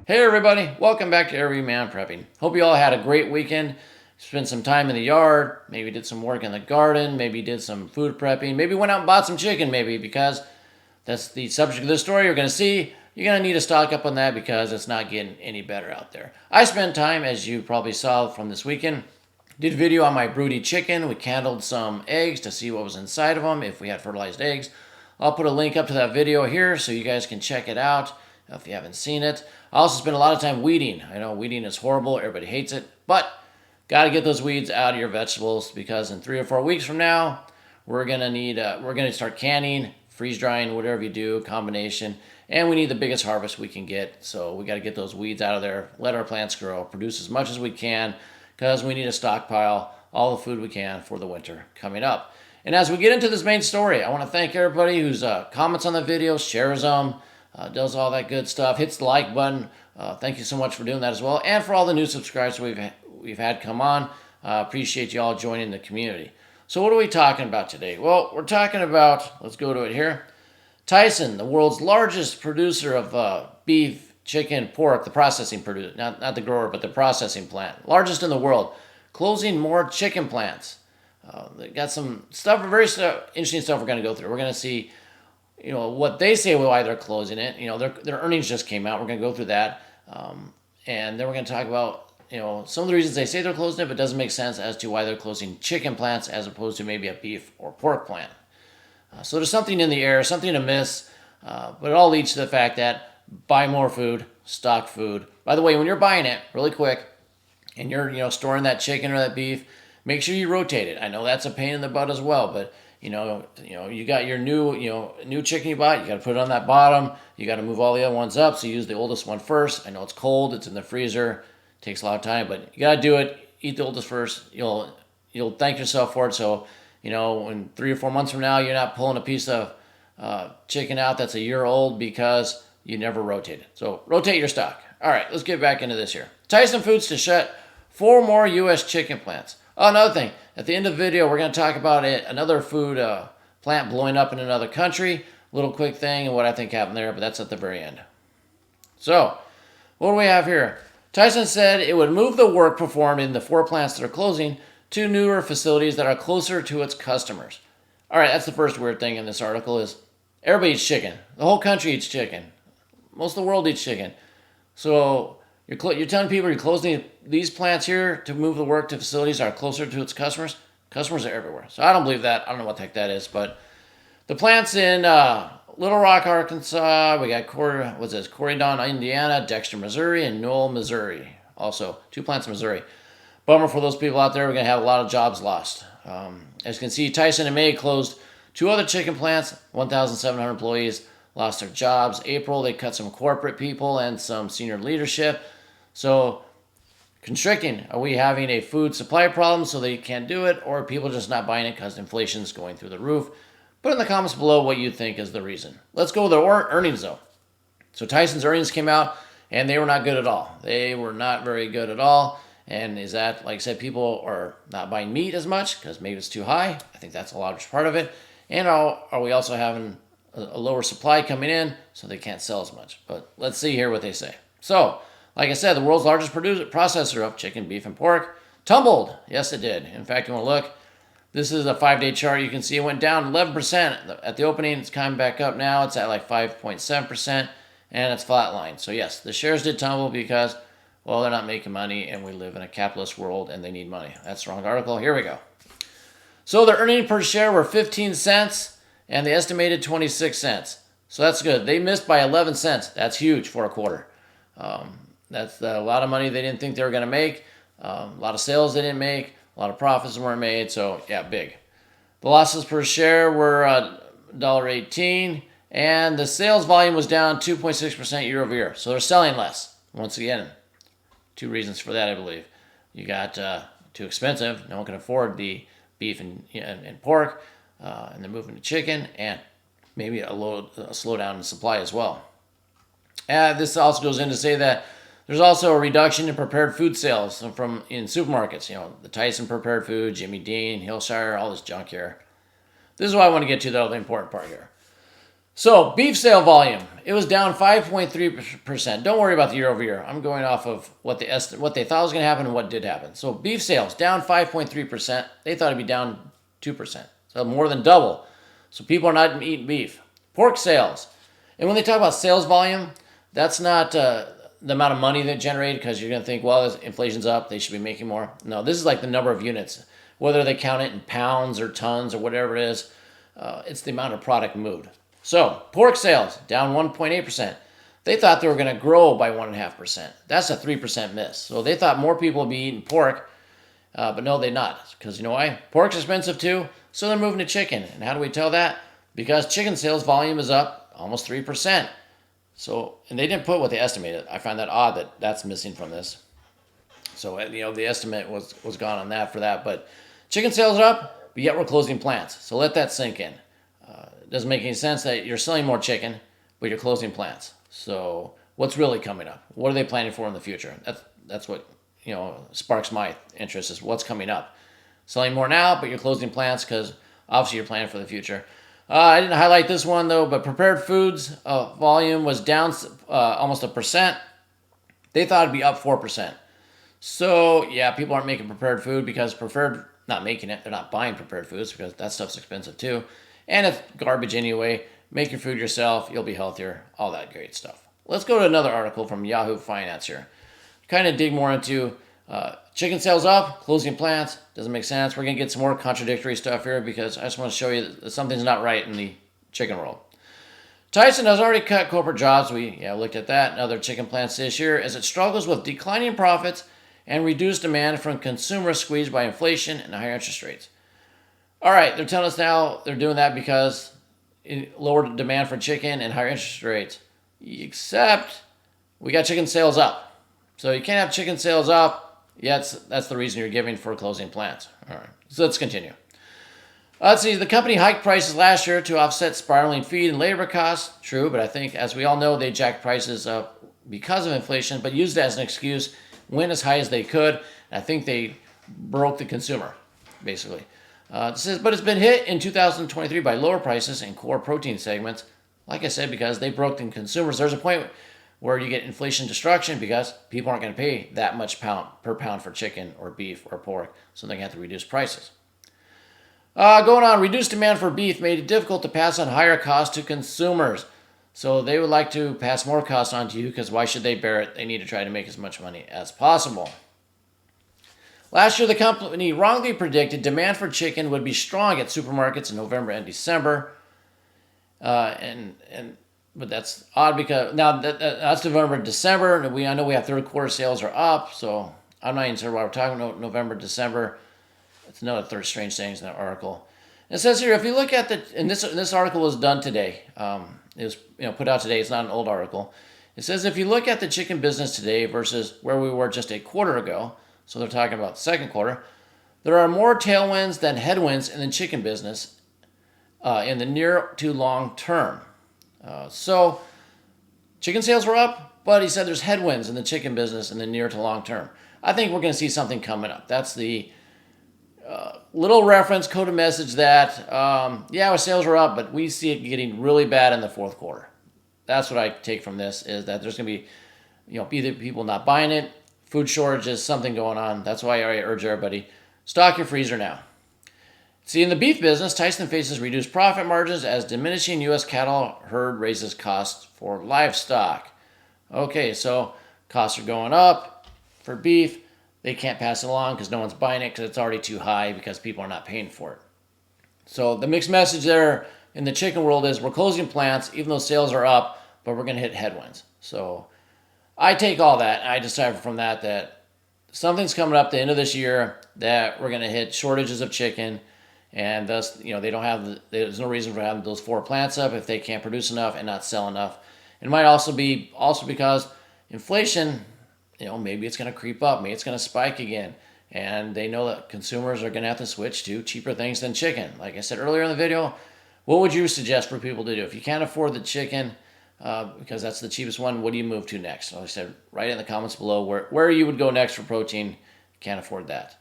Hey everybody, welcome back to Everyman Prepping. Hope you all had a great weekend. Spent some time in the yard, maybe did some work in the garden, maybe did some food prepping, maybe went out and bought some chicken maybe because that's the subject of this story you're going to see. You're going to need to stock up on that because it's not getting any better out there. I spent time, as you probably saw from this weekend, did a video on my broody chicken. We candled some eggs to see what was inside of them, if we had fertilized eggs. I'll put a link up to that video here so you guys can check it out if you haven't seen it. I also spend a lot of time weeding. I know weeding is horrible. Everybody hates it. But got to get those weeds out of your vegetables because in 3 or 4 weeks from now, we're going to start canning, freeze drying, whatever you do, combination. And we need the biggest harvest we can get. So we got to get those weeds out of there, let our plants grow, produce as much as we can because we need to stockpile all the food we can for the winter coming up. And as we get into this main story, I want to thank everybody who's comments on the video, shares them, does all that good stuff, hits the like button. Thank you so much for doing that as well, and for all the new subscribers we've had come on. Appreciate you all joining the community. So what are we talking about today? Well, we're talking about, let's go to it here. Tyson, the world's largest producer of beef, chicken, pork, the processing producer, not the grower, but the processing plant, largest in the world, closing more chicken plants. They got some stuff, interesting stuff we're going to go through. We're going to see what they say why they're closing it. Their earnings just came out. We're going to go through that. And then we're going to talk about, some of the reasons they say they're closing it, but it doesn't make sense as to why they're closing chicken plants as opposed to maybe a beef or pork plant. So there's something in the air, something amiss, but it all leads to the fact that buy more food, stock food. By the way, when you're buying it, really quick, and you're storing that chicken or that beef, make sure you rotate it. I know that's a pain in the butt as well, but you got your new chicken you bought, you got to put it on that bottom. You got to move all the other ones up, so use the oldest one first. I know it's cold, it's in the freezer, takes a lot of time, but you got to do it. Eat the oldest first. You'll thank yourself for it. So, in 3 or 4 months from now, you're not pulling a piece of chicken out that's a year old because you never rotated. So rotate your stock. All right, let's get back into this here. Tyson Foods to shut 4 more U.S. chicken plants. Oh, another thing. At the end of the video, we're going to talk about another food plant blowing up in another country. Little quick thing and what I think happened there, but that's at the very end. So, what do we have here? Tyson said it would move the work performed in the 4 plants that are closing to newer facilities that are closer to its customers. All right, that's the first weird thing in this article is everybody eats chicken. The whole country eats chicken. Most of the world eats chicken. So you're telling people you're closing these plants here to move the work to facilities that are closer to its customers? Customers are everywhere. So I don't believe that. I don't know what the heck that is. But the plants in Little Rock, Arkansas, we got Corydon, Indiana, Dexter, Missouri, and Knoll, Missouri. Also, 2 plants in Missouri. Bummer for those people out there. We're going to have a lot of jobs lost. As you can see, Tyson in May closed 2 other chicken plants, 1,700 employees lost their jobs. April, they cut some corporate people and some senior leadership. So, constricting. Are we having a food supply problem so they can't do it, or are people just not buying it because inflation's going through the roof? Put in the comments below what you think is the reason. Let's go with the earnings, though. So Tyson's earnings came out, and they were not good at all. They were not very good at all. And is that, like I said, people are not buying meat as much because maybe it's too high? I think that's a large part of it. And are we also having a lower supply coming in so they can't sell as much? But let's see here what they say. So, like I said, the world's largest processor of chicken, beef, and pork tumbled. Yes, it did. In fact, you want to look. This is a 5-day chart. You can see it went down 11% at the opening. It's coming back up now. It's at like 5.7%, and it's flatlined. So, yes, the shares did tumble because, well, they're not making money, and we live in a capitalist world, and they need money. That's the wrong article. Here we go. So, the earnings per share were 15 cents, and the estimated 26 cents. So, that's good. They missed by 11 cents. That's huge for a quarter. That's a lot of money they didn't think they were going to make. A lot of sales they didn't make. A lot of profits weren't made. So, yeah, big. The losses per share were $1.18, and the sales volume was down 2.6% year over year. So, they're selling less. Once again, 2 reasons for that, I believe. You got too expensive. No one can afford the beef and pork, and they're moving to chicken, and maybe a slowdown in supply as well. This also goes in to say that there's also a reduction in prepared food sales in supermarkets. The Tyson prepared food, Jimmy Dean, Hillshire, all this junk here. This is what I want to get to, though, the important part here. So beef sale volume, it was down 5.3%. Don't worry about the year over year. I'm going off of what they thought was going to happen and what did happen. So beef sales down 5.3%. They thought it'd be down 2%. So more than double. So people are not eating beef. Pork sales. And when they talk about sales volume, that's not the amount of money they generate, because you're going to think, well, inflation's up, they should be making more. No, this is like the number of units. Whether they count it in pounds or tons or whatever it is, it's the amount of product moved. So, pork sales down 1.8%. They thought they were going to grow by 1.5%. That's a 3% miss. So they thought more people would be eating pork, but no, they're not. Because you know why? Pork's expensive too, so they're moving to chicken. And how do we tell that? Because chicken sales volume is up almost 3%. So, and they didn't put what they estimated. I find that odd that that's missing from this. So, the estimate was gone on that for that. But chicken sales are up, but yet we're closing plants. So let that sink in. It doesn't make any sense that you're selling more chicken, but you're closing plants. So what's really coming up? What are they planning for in the future? That's what sparks my interest, is what's coming up. Selling more now, but you're closing plants because obviously you're planning for the future. I didn't highlight this one though, but prepared foods volume was down almost 1%. They thought it'd be up 4%. So yeah, people aren't making prepared food because not making it. They're not buying prepared foods because that stuff's expensive too. And it's garbage anyway. Make your food yourself. You'll be healthier. All that great stuff. Let's go to another article from Yahoo Finance here. Kind of dig more into chicken sales up, closing plants. Doesn't make sense. We're going to get some more contradictory stuff here because I just want to show you that something's not right in the chicken world. Tyson has already cut corporate jobs. We looked at that and other chicken plants this year as it struggles with declining profits and reduced demand from consumers squeezed by inflation and higher interest rates. All right, they're telling us now they're doing that because lower demand for chicken and higher interest rates. Except we got chicken sales up. So you can't have chicken sales up, yet that's the reason you're giving for closing plants. All right, so let's continue. Let's see, the company hiked prices last year to offset spiraling feed and labor costs. True, but I think, as we all know, they jacked prices up because of inflation, but used it as an excuse, went as high as they could. And I think they broke the consumer, basically. It says, but it's been hit in 2023 by lower prices in core protein segments. Like I said, because they broke the consumers. There's a point where you get inflation destruction because people aren't going to pay that much per pound for chicken or beef or pork, so they're going to have to reduce prices. Going on, reduced demand for beef made it difficult to pass on higher costs to consumers. So they would like to pass more costs on to you because why should they bear it? They need to try to make as much money as possible. Last year, the company wrongly predicted demand for chicken would be strong at supermarkets in November and December. But that's odd because now that's November and December. I know we have third quarter sales are up, so I'm not even sure why we're talking about November, December. It's another third strange things in that article. It says here, if you look at this article was done today. It was put out today. It's not an old article. It says if you look at the chicken business today versus where we were just a quarter ago, so they're talking about the second quarter, there are more tailwinds than headwinds in the chicken business in the near to long term. So chicken sales were up, but he said there's headwinds in the chicken business in the near to long term. I think we're going to see something coming up. That's the little reference coded message that, our sales are up, but we see it getting really bad in the fourth quarter. That's what I take from this, is that there's going to be, either people not buying it, food shortages, something going on. That's why I urge everybody, stock your freezer now. See, in the beef business, Tyson faces reduced profit margins as diminishing U.S. cattle herd raises costs for livestock. Okay, so costs are going up for beef. They can't pass it along because no one's buying it because it's already too high because people are not paying for it. So the mixed message there in the chicken world is we're closing plants even though sales are up, but we're going to hit headwinds. So I take all that and I decide from that something's coming up at the end of this year that we're going to hit shortages of chicken, and thus there's no reason for having those 4 plants up if they can't produce enough and not sell enough. It might also be because inflation, maybe it's going to creep up, maybe it's going to spike again, and they know that consumers are going to have to switch to cheaper things than chicken. Like I said earlier in the video, what would you suggest for people to do if you can't afford the chicken? Because that's the cheapest one, what do you move to next? Like I said, write in the comments below where you would go next for protein. Can't afford that.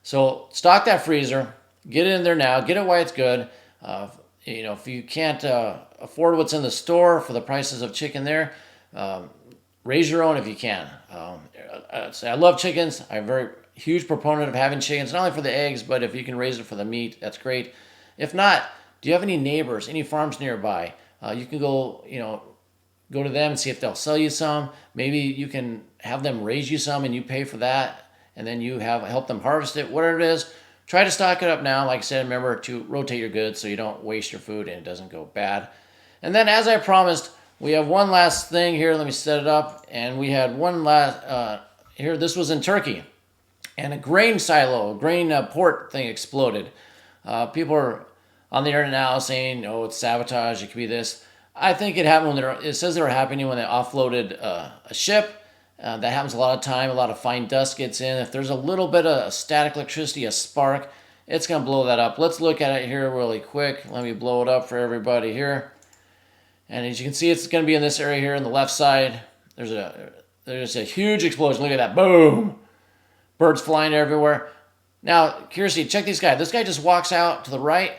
So stock that freezer. Get it in there now. Get it while it's good. if you can't afford what's in the store for the prices of chicken there, um, raise your own if you can. I love chickens. I'm a very huge proponent of having chickens, not only for the eggs, but if you can raise it for the meat, that's great. If not, do you have any neighbors, any farms nearby? You can go to them and see if they'll sell you some. Maybe you can have them raise you some and you pay for that, and then you help them harvest it. Whatever it is, try to stock it up now. Like I said, remember to rotate your goods so you don't waste your food and it doesn't go bad. And then, as I promised, we have one last thing here. Let me set it up. And we had one last here. This was in Turkey, and a grain silo, a grain port thing exploded. People are on the internet now saying, "Oh, it's sabotage. It could be this." I think it happened when it says they were happening when they offloaded a ship. That happens a lot of time. A lot of fine dust gets in. If there's a little bit of static electricity, a spark, it's going to blow that up. Let's look at it here really quick. Let me blow it up for everybody here. And as you can see, it's going to be in this area here on the left side. There's a huge explosion. Look at that. Boom. Birds flying everywhere. Now, curiously, check this guy. This guy just walks out to the right.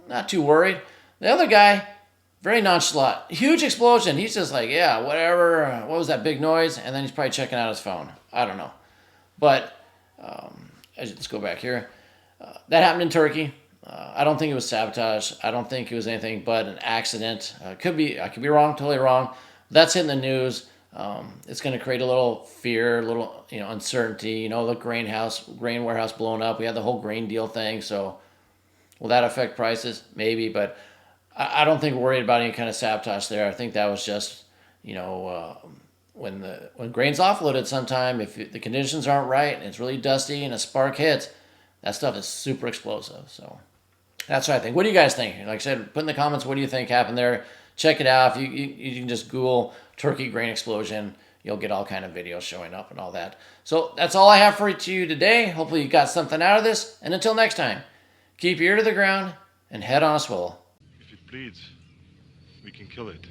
Not too worried. The other guy, very nonchalant. Huge explosion. He's just like, yeah, whatever. What was that big noise? And then he's probably checking out his phone. I don't know. But let's go back here. That happened in Turkey. I don't think it was sabotage. I don't think it was anything but an accident. I could be wrong, totally wrong. That's hitting the news. It's going to create a little fear, a little uncertainty. The grain warehouse blown up. We had the whole grain deal thing. So will that affect prices? Maybe, but I don't think we're worried about any kind of sabotage there. I think that was just when grain's offloaded sometime, if the conditions aren't right and it's really dusty and a spark hits, that stuff is super explosive. So that's what I think. What do you guys think? Like I said, put in the comments, what do you think happened there? Check it out. If you can just Google Turkey grain explosion, you'll get all kind of videos showing up and all that. So that's all I have for you today. Hopefully you got something out of this. And until next time, keep your ear to the ground and head on a swivel. If it bleeds, we can kill it.